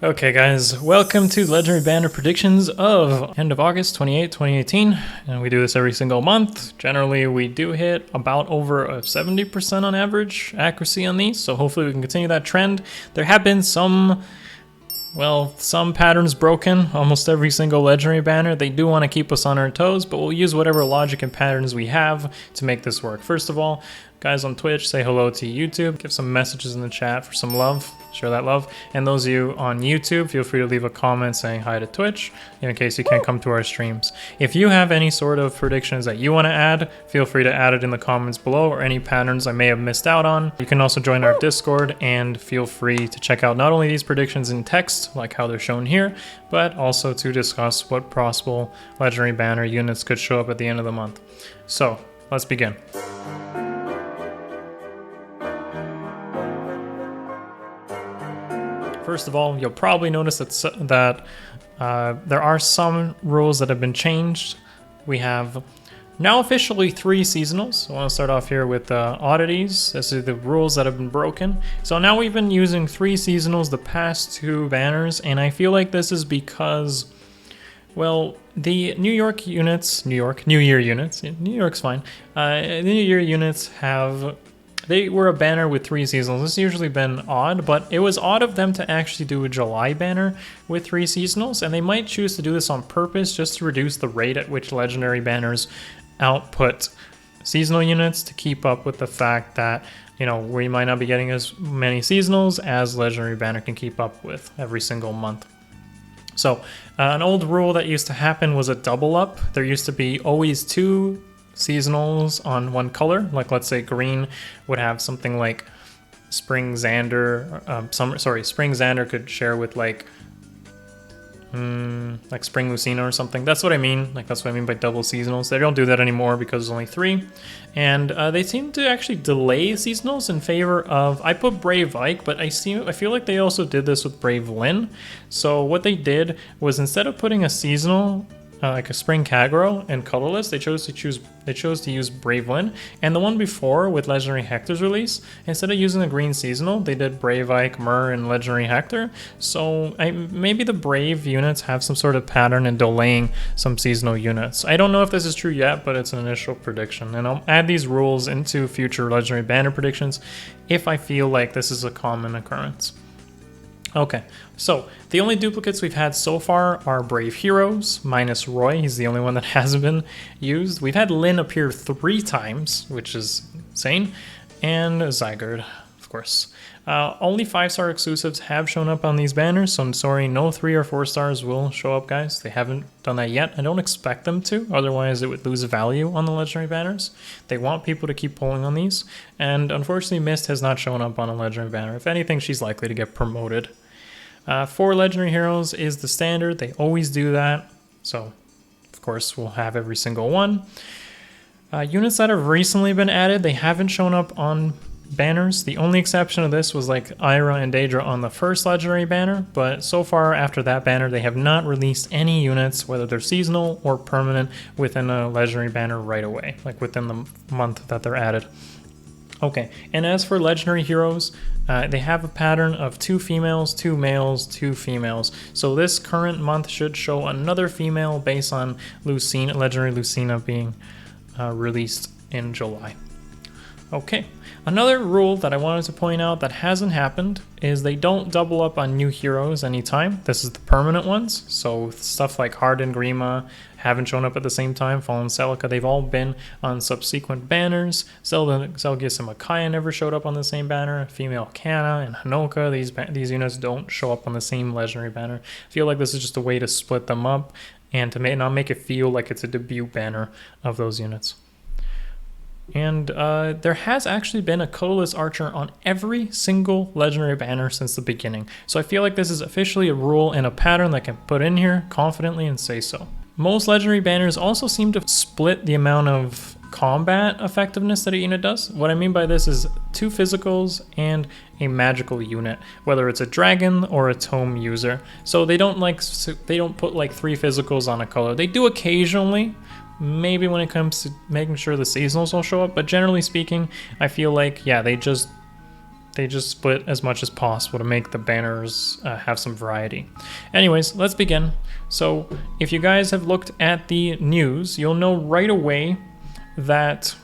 Okay guys, welcome to Legendary Banner predictions of end of August 28, 2018, and we do this every single month. Generally we do hit about over a 70% on average accuracy on these, so hopefully we can continue that trend. There have been some patterns broken, almost every single Legendary Banner. They do want to keep us on our toes, but we'll use whatever logic and patterns we have to make this work. First of all, guys on Twitch, say hello to YouTube. Give some messages in the chat for some love. Share that love. And those of you on YouTube, feel free to leave a comment saying hi to Twitch in case you can't come to our streams. If you have any sort of predictions that you want to add, feel free to add it in the comments below, or any patterns I may have missed out on. You can also join our Discord and feel free to check out not only these predictions in text, like how they're shown here, but also to discuss what possible Legendary Banner units could show up at the end of the month. So, let's begin. First of all, you'll probably notice that there are some rules that have been changed. We have now officially 3 seasonals. I want to start off here with oddities. This is the rules that have been broken. So now we've been using 3 seasonals the past 2 banners, and I feel like this is because, well, the New Year units, New York's fine. The New Year units they were a banner with 3 seasonals. This has usually been odd, but it was odd of them to actually do a July banner with 3 seasonals, and they might choose to do this on purpose just to reduce the rate at which Legendary Banners output seasonal units to keep up with the fact that, you know, we might not be getting as many seasonals as Legendary Banner can keep up with every single month. So, an old rule that used to happen was a double up. There used to be always 2 seasonals on one color. Like, let's say green would have something like Spring Xander. Spring Xander could share with like Spring Lucina or something. That's what I mean. Like, that's what I mean by double seasonals. They don't do that anymore because there's only 3, and they seem to actually delay seasonals in favor of. I put Brave Ike, but I feel like they also did this with Brave Lynn. So what they did was, instead of putting a seasonal like a Spring Kagero and colorless, they chose to use Brave Lynn. And the one before, with Legendary Hector's release, instead of using the green seasonal, they did Brave Ike, Myrrh, and Legendary Hector. So maybe the Brave units have some sort of pattern in delaying some seasonal units. I don't know if this is true yet, but it's an initial prediction, and I'll add these rules into future Legendary Banner predictions if I feel like this is a common occurrence. Okay, so the only duplicates we've had so far are Brave Heroes, minus Roy. He's the only one that hasn't been used. We've had Lynn appear 3 times, which is insane, and Zygarde, of course. Only 5-star exclusives have shown up on these banners, so I'm sorry, no 3 or 4 stars will show up, guys. They haven't done that yet. I don't expect them to, otherwise it would lose value on the Legendary Banners. They want people to keep pulling on these, and unfortunately Mist has not shown up on a Legendary Banner. If anything, she's likely to get promoted. 4 Legendary Heroes is the standard. They always do that, so of course we'll have every single one. Units that have recently been added, they haven't shown up on banners. The only exception of this was like Ira and Daedra on the first Legendary Banner, but so far after that banner they have not released any units, whether they're seasonal or permanent, within a Legendary Banner right away, like within the month that they're added. Okay, and as for Legendary Heroes, they have a pattern of 2 females, 2 males, 2 females. So this current month should show another female based on Lucina, Legendary Lucina being released in July. Okay, another rule that I wanted to point out that hasn't happened is they don't double up on new heroes anytime. This is the permanent ones, so stuff like Hardened Grima haven't shown up at the same time. Fallen Celica, they've all been on subsequent banners. Zelgius and Micaiah never showed up on the same banner. Female Canna and Hanoka, these units don't show up on the same Legendary banner. I feel like this is just a way to split them up and to not make it feel like it's a debut banner of those units. And there has actually been a colorless archer on every single Legendary Banner since the beginning. So I feel like this is officially a rule and a pattern that I can put in here confidently and say so. Most Legendary Banners also seem to split the amount of combat effectiveness that a unit does. What I mean by this is 2 physicals and a magical unit, whether it's a dragon or a tome user. So they don't put like 3 physicals on a color. They do occasionally, maybe when it comes to making sure the seasonals will show up, but generally speaking, I feel like, yeah, they just they just split as much as possible to make the banners have some variety. Anyways, let's begin. So if you guys have looked at the news, you'll know right away that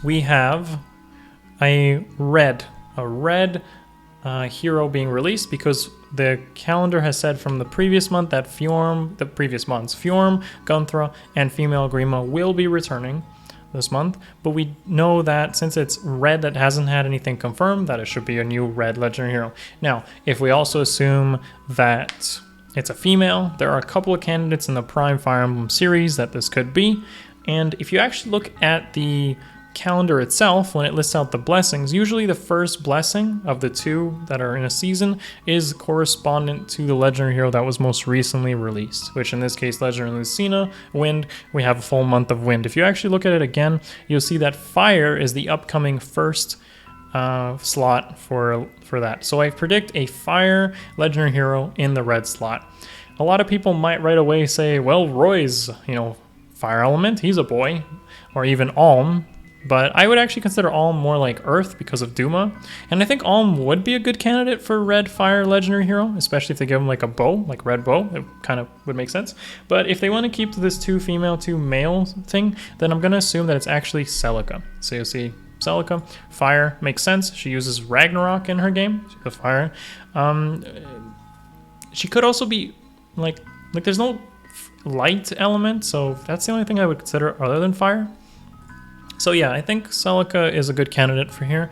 we have a red hero being released, because the calendar has said from the previous month that Fjorm, Gunthra, and Female Grima will be returning this month, but we know that since it's red that hasn't had anything confirmed, that it should be a new red legendary hero. Now, if we also assume that it's a female, there are a couple of candidates in the Prime Fire Emblem series that this could be, and if you actually look at the calendar itself, when it lists out the blessings, usually the first blessing of the two that are in a season is correspondent to the legendary hero that was most recently released, which in this case, Legendary Lucina, Wind, we have a full month of Wind. If you actually look at it again, you'll see that Fire is the upcoming first slot for that. So I predict a Fire legendary hero in the red slot. A lot of people might right away say, well, Roy's, fire element, he's a boy, or even Alm. But I would actually consider Alm more like Earth because of Duma. And I think Alm would be a good candidate for red fire legendary hero, especially if they give him like a bow, like red bow. It kind of would make sense. But if they want to keep to this 2 female, 2 male thing, then I'm going to assume that it's actually Celica. So you'll see Celica, fire, makes sense. She uses Ragnarok in her game, the fire. She could also be like there's no light element, so that's the only thing I would consider other than fire. So yeah, I think Celica is a good candidate for here.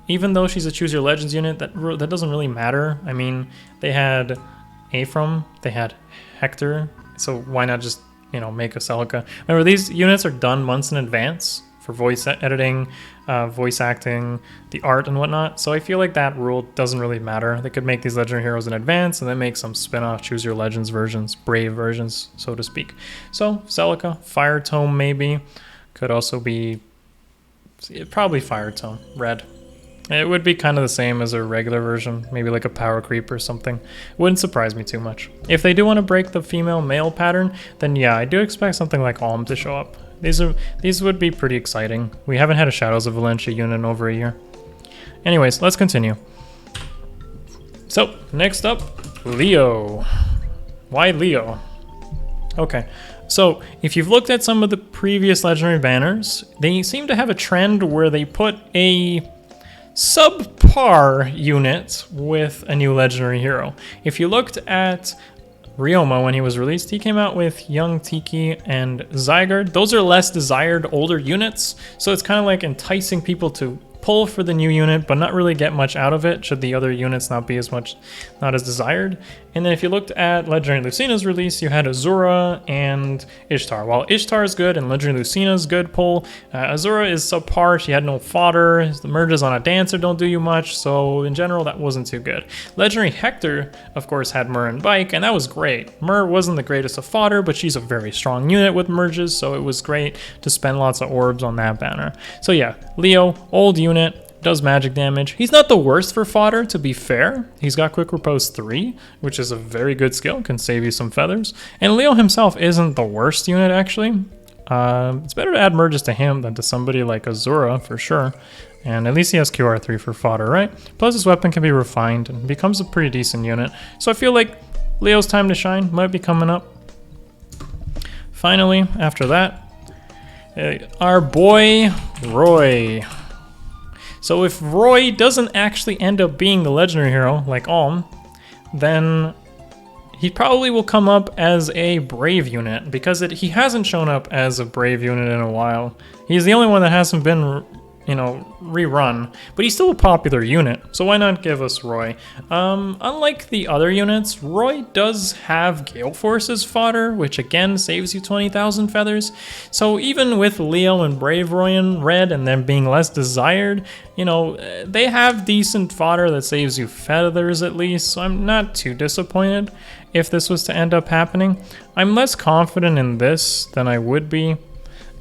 Even though she's a Choose Your Legends unit, that doesn't really matter. I mean, they had Ephraim, they had Hector, so why not just, make a Celica? Remember, these units are done months in advance for voice editing, voice acting, the art and whatnot. So I feel like that rule doesn't really matter. They could make these legendary heroes in advance and then make some spin-off Choose Your Legends versions, brave versions, so to speak. So Celica, Fire Tome maybe. Could also be probably Fire Tone, red. It would be kind of the same as a regular version, maybe like a Power Creep or something. Wouldn't surprise me too much. If they do want to break the female-male pattern, then yeah, I do expect something like Alm to show up. These would be pretty exciting. We haven't had a Shadows of Valencia unit in over a year. Anyways, let's continue. So, next up, Leo. Why Leo? Okay. So, if you've looked at some of the previous legendary banners, they seem to have a trend where they put a subpar unit with a new legendary hero. If you looked at Ryoma when he was released, he came out with Young Tiki and Zygarde. Those are less desired older units, so it's kind of like enticing people to pull for the new unit, but not really get much out of it should the other units not as desired. And then if you looked at Legendary Lucina's release, you had Azura and Ishtar. While Ishtar is good and Legendary Lucina's good pull, Azura is subpar. She had no fodder. The merges on a dancer don't do you much, so in general that wasn't too good. Legendary Hector, of course, had Myrrh and Bike, and that was great. Myrrh wasn't the greatest of fodder, but she's a very strong unit with merges, so it was great to spend lots of orbs on that banner. So yeah, Leo, old unit, does magic damage. He's not the worst for fodder, to be fair. He's got Quick Repose 3, which is a very good skill, can save you some feathers. And Leo himself isn't the worst unit, actually. It's better to add merges to him than to somebody like Azura, for sure. And at least he has QR3 for fodder, right? Plus his weapon can be refined and becomes a pretty decent unit. So I feel like Leo's time to shine might be coming up. Finally, after that, our boy Roy. So if Roy doesn't actually end up being the legendary hero, like Alm, then he probably will come up as a brave unit, because he hasn't shown up as a brave unit in a while. He's the only one that hasn't been, rerun, but he's still a popular unit, so why not give us Roy? Unlike the other units, Roy does have Gale Force's fodder, which again saves you 20,000 feathers. So even with Leo and Brave Roy in red and them being less desired, they have decent fodder that saves you feathers at least, so I'm not too disappointed if this was to end up happening. I'm less confident in this than I would be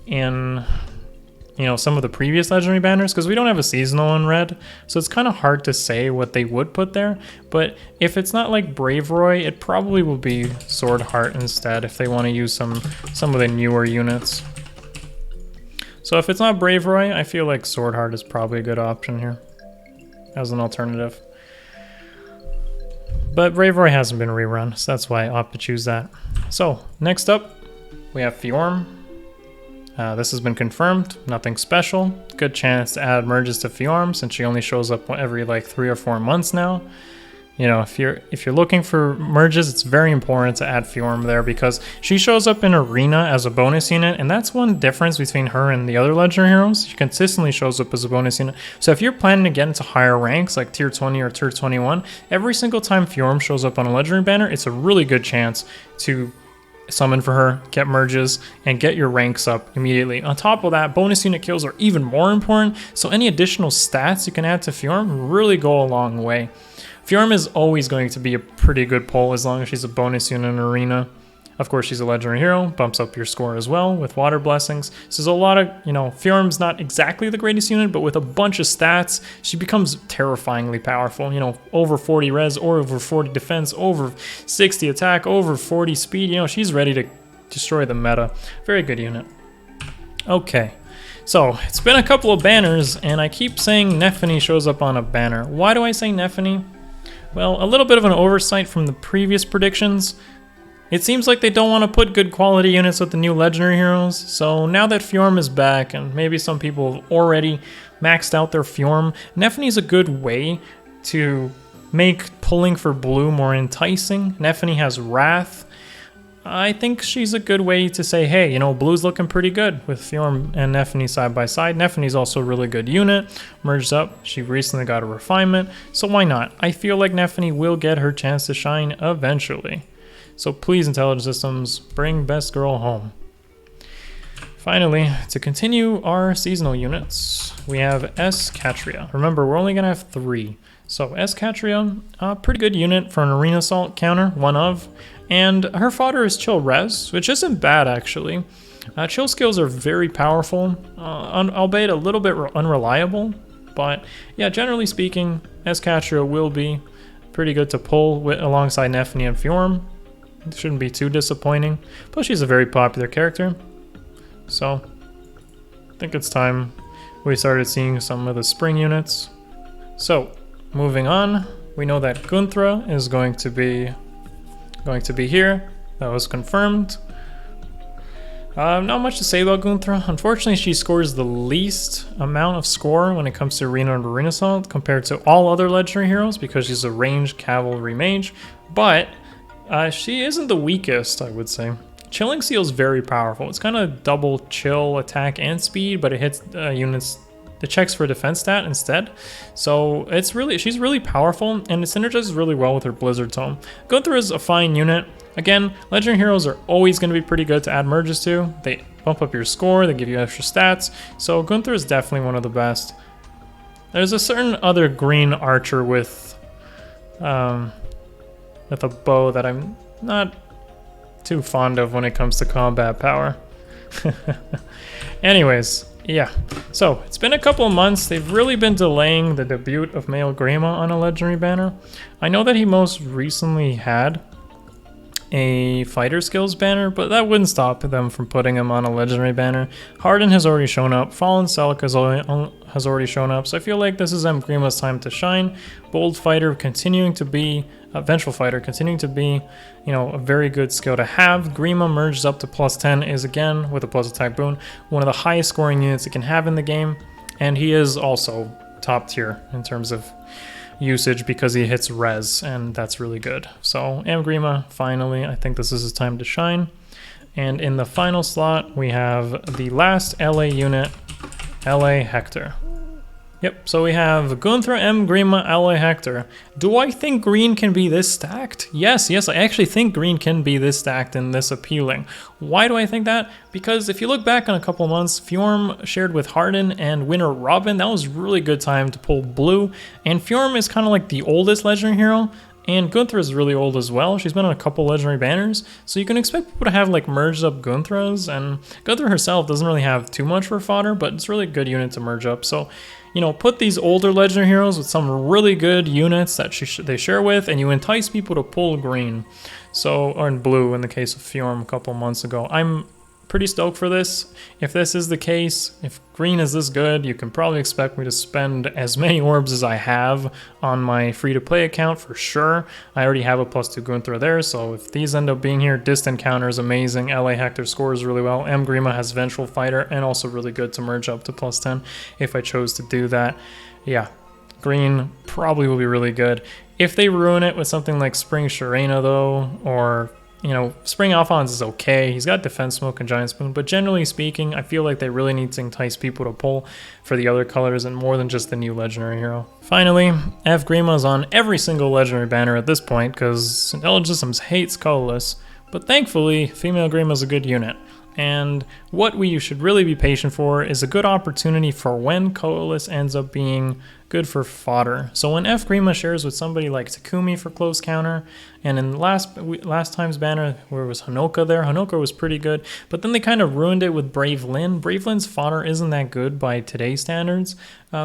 in some of the previous legendary banners, because we don't have a seasonal in red, so it's kind of hard to say what they would put there. But if it's not like Brave Roy, it probably will be Sword Heart instead if they want to use some of the newer units. So if it's not Brave Roy, I feel like Sword Heart is probably a good option here. as an alternative. But Bravery hasn't been rerun, so that's why I opted to choose that. So, next up, we have Fjorm. This has been confirmed, nothing special. Good chance to add merges to Fjorm since she only shows up every like 3 or 4 months now. You know, if you're looking for merges, it's very important to add Fjorm there because she shows up in Arena as a bonus unit, and that's one difference between her and the other legendary heroes. She consistently shows up as a bonus unit. So if you're planning to get into higher ranks like tier 20 or tier 21, every single time Fjorm shows up on a legendary banner, it's a really good chance to summon for her, get merges, and get your ranks up immediately. On top of that, bonus unit kills are even more important, so any additional stats you can add to Fjorm really go a long way. Fjorm is always going to be a pretty good pull as long as she's a bonus unit in Arena. Of course, she's a legendary hero, bumps up your score as well with water blessings. So there's a lot of, you know, Fjorm's not exactly the greatest unit, but with a bunch of stats, she becomes terrifyingly powerful. You know, over 40 res, or over 40 defense, over 60 attack, over 40 speed. You know, she's ready to destroy the meta. Very good unit. Okay. So, it's been a couple of banners, and I keep saying Nephany shows up on a banner. Why do I say Nephany? Well, a little bit of an oversight from the previous predictions. It seems like they don't want to put good quality units with the new legendary heroes, so now that Fjorm is back, and maybe some people have already maxed out their Fjorm, Nephany is a good way to make pulling for blue more enticing. Nephany has Wrath. I think she's a good way to say, hey, you know, blue's looking pretty good with Fjorm and Nephany side by side. Nephany's also a really good unit, merged up. She recently got a refinement, so why not? I feel like Nephany will get her chance to shine eventually. So please, Intelligent Systems, bring Best Girl home. Finally, to continue our seasonal units, we have S. Catria. Remember, we're only going to have 3. So S. Catria, a pretty good unit for an Arena Assault counter, one of. And her fodder is Chill Res, which isn't bad actually. Chill skills are very powerful, albeit a little bit unreliable. But yeah, generally speaking, S. Catria will be pretty good to pull alongside Nephany and Fjorm. It shouldn't be too disappointing. Plus she's a very popular character. So I think it's time we started seeing some of the spring units. So moving on, we know that Gunthra is going to be here. That was confirmed. Not much to say about Gunthra. Unfortunately, she scores the least amount of score when it comes to Arena and Arena Assault compared to all other legendary heroes because she's a ranged cavalry mage. But she isn't the weakest, I would say. Chilling Seal is very powerful. It's kind of double chill attack and speed, but it hits units. It checks for defense stat instead. So she's really powerful, and it synergizes really well with her Blizzard Tome. Gunthra is a fine unit. Again, legendary heroes are always going to be pretty good to add merges to. They bump up your score, they give you extra stats. So Gunthra is definitely one of the best. There's a certain other green archer with a bow that I'm not too fond of when it comes to combat power. Anyways, yeah, so it's been a couple of months. They've really been delaying the debut of Male Grima on a legendary banner. I know that he most recently had a fighter skills banner, but that wouldn't stop them from putting him on a legendary banner. Harden has already shown up. Fallen Celica has already shown up, so I feel like this is M. Grima's time to shine. Bold Fighter continuing to be Vengeful Fighter continuing to be, you know, a very good skill to have. Grima merged up to +10 is, again, with a plus attack boon, one of the highest scoring units you can have in the game, and he is also top tier in terms of usage because he hits res, and that's really good. So M. Grima, finally, I think this is his time to shine. And in the final slot, we have the last LA unit, LA Hector. Yep, so we have Gunthra, M. Grima, LA Hector. Do I think green can be this stacked? Yes, I actually think green can be this stacked and this appealing. Why do I think that? Because if you look back on a couple months, Fjorm shared with Harden and Winter Robin. That was a really good time to pull blue. And Fjorm is kind of like the oldest legendary hero. And Gunthra is really old as well. She's been on a couple legendary banners. So you can expect people to have like merged up Gunthras. And Gunthra herself doesn't really have too much for fodder, but it's really a good unit to merge up. So, you know, put these older legendary heroes with some really good units that they share with, and you entice people to pull green. So, or in blue in the case of Fjorm a couple months ago. I'm pretty stoked for this. If this is the case, if green is this good, you can probably expect me to spend as many orbs as I have on my free-to-play account for sure. I already have a +2 Gunther there, so if these end up being here, Distant Counter is amazing, LA Hector scores really well, M. Grima has Vengeful Fighter, and also really good to merge up to +10 if I chose to do that. Yeah, green probably will be really good. If they ruin it with something like Spring Sharena though, or you know, Spring Alphonse is okay. He's got Defense Smoke and Giant Spoon, but generally speaking, I feel like they really need to entice people to pull for the other colors and more than just the new Legendary Hero. Finally, F. Grima is on every single Legendary banner at this point because Intelligissimus hates colorless, but thankfully, Female Grima is a good unit. And what we should really be patient for is a good opportunity for when colorless ends up being good for fodder. So when F. Grima shares with somebody like Takumi for close counter, and in last time's banner where it was Hanoka there, Hanoka was pretty good, but then they kind of ruined it with Brave Lyn. Brave Lyn's fodder isn't that good by today's standards.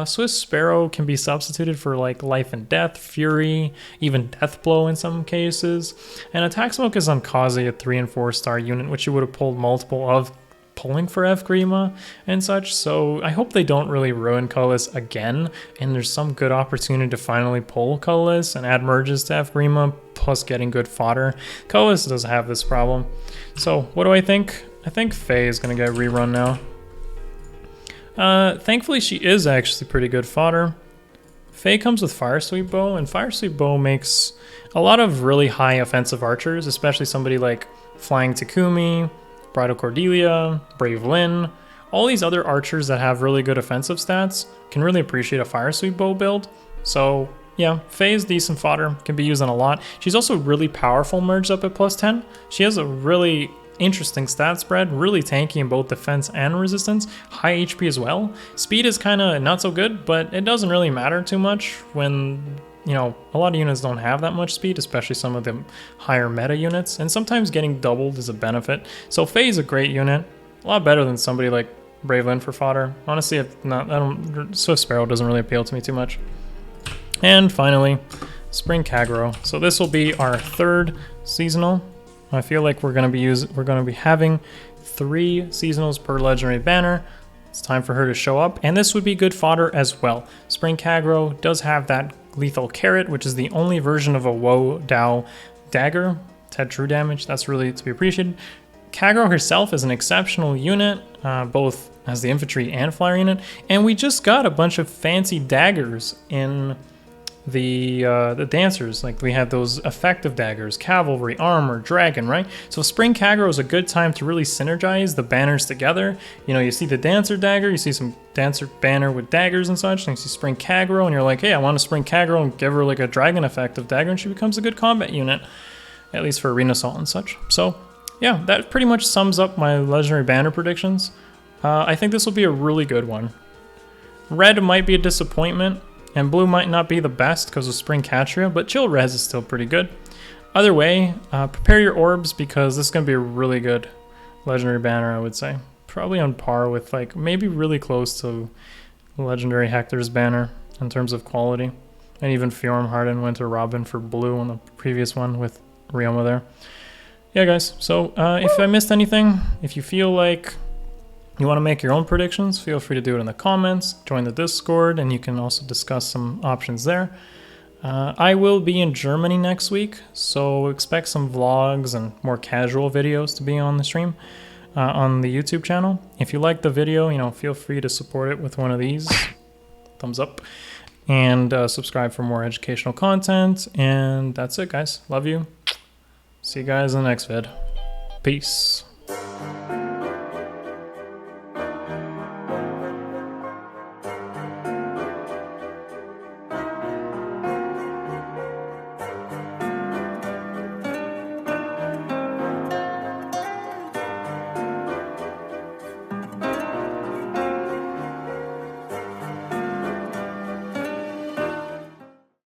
Swiss Sparrow can be substituted for like Life and Death, Fury, even Death Blow in some cases. And Attack Smoke is on Kaze, a 3 and 4 star unit, which you would have pulled multiple of pulling for F. Grima and such, so I hope they don't really ruin colorless again, and there's some good opportunity to finally pull colorless and add merges to F. Grima, plus getting good fodder. Colorless does have this problem. So what do I think? I think Faye is going to get rerun now. Thankfully she is actually pretty good fodder. Faye comes with Fire Sweep Bow, and Fire Sweep Bow makes a lot of really high offensive archers, especially somebody like Flying Takumi, Bridal Cordelia, Brave Lyn, all these other archers that have really good offensive stats can really appreciate a Fire Sweep Bow build. So yeah, Faye is decent fodder, can be used on a lot. She's also really powerful merged up at +10. She has a really interesting stat spread, really tanky in both defense and resistance, high HP as well. Speed is kind of not so good, but it doesn't really matter too much when, you know, a lot of units don't have that much speed, especially some of the higher meta units, and sometimes getting doubled is a benefit. So Faye is a great unit, a lot better than somebody like Brave Lyn for fodder. Honestly, Swift Sparrow doesn't really appeal to me too much. And finally, Spring Kagero. So this will be our third seasonal. I feel like we're gonna be having 3 seasonals per legendary banner. It's time for her to show up, and this would be good fodder as well. Spring Kagero does have that lethal carrot, which is the only version of a Woe Dao dagger to true damage. That's really to be appreciated. Kagero herself is an exceptional unit, both as the infantry and flyer unit, and we just got a bunch of fancy daggers in the dancers. Like we had those effective daggers, cavalry, armor, dragon, right? So Spring Kagero is a good time to really synergize the banners together. You know, you see the dancer dagger, you see some dancer banner with daggers and such, and you see Spring Kagero, and you're like, hey, I want a Spring Kagero, and give her like a dragon effective dagger, and she becomes a good combat unit, at least for arena assault and such. So yeah, that pretty much sums up my legendary banner predictions. I think this will be a really good one. Red might be a disappointment, and blue might not be the best because of Spring Catria, but Chill Res is still pretty good. Either way, prepare your orbs because this is going to be a really good legendary banner, I would say. Probably on par with, like, maybe really close to legendary Hector's banner in terms of quality. And even Fjorm Harden went to Robin for blue on the previous one with Ryoma there. Yeah, guys, so if I missed anything, if you feel like you want to make your own predictions, feel free to do it in the comments, join the Discord, and you can also discuss some options there. I will be in Germany next week, so expect some vlogs and more casual videos to be on the stream on the YouTube channel. If you like the video, you know, feel free to support it with one of these. Thumbs up. And subscribe for more educational content. And that's it, guys. Love you. See you guys in the next vid. Peace.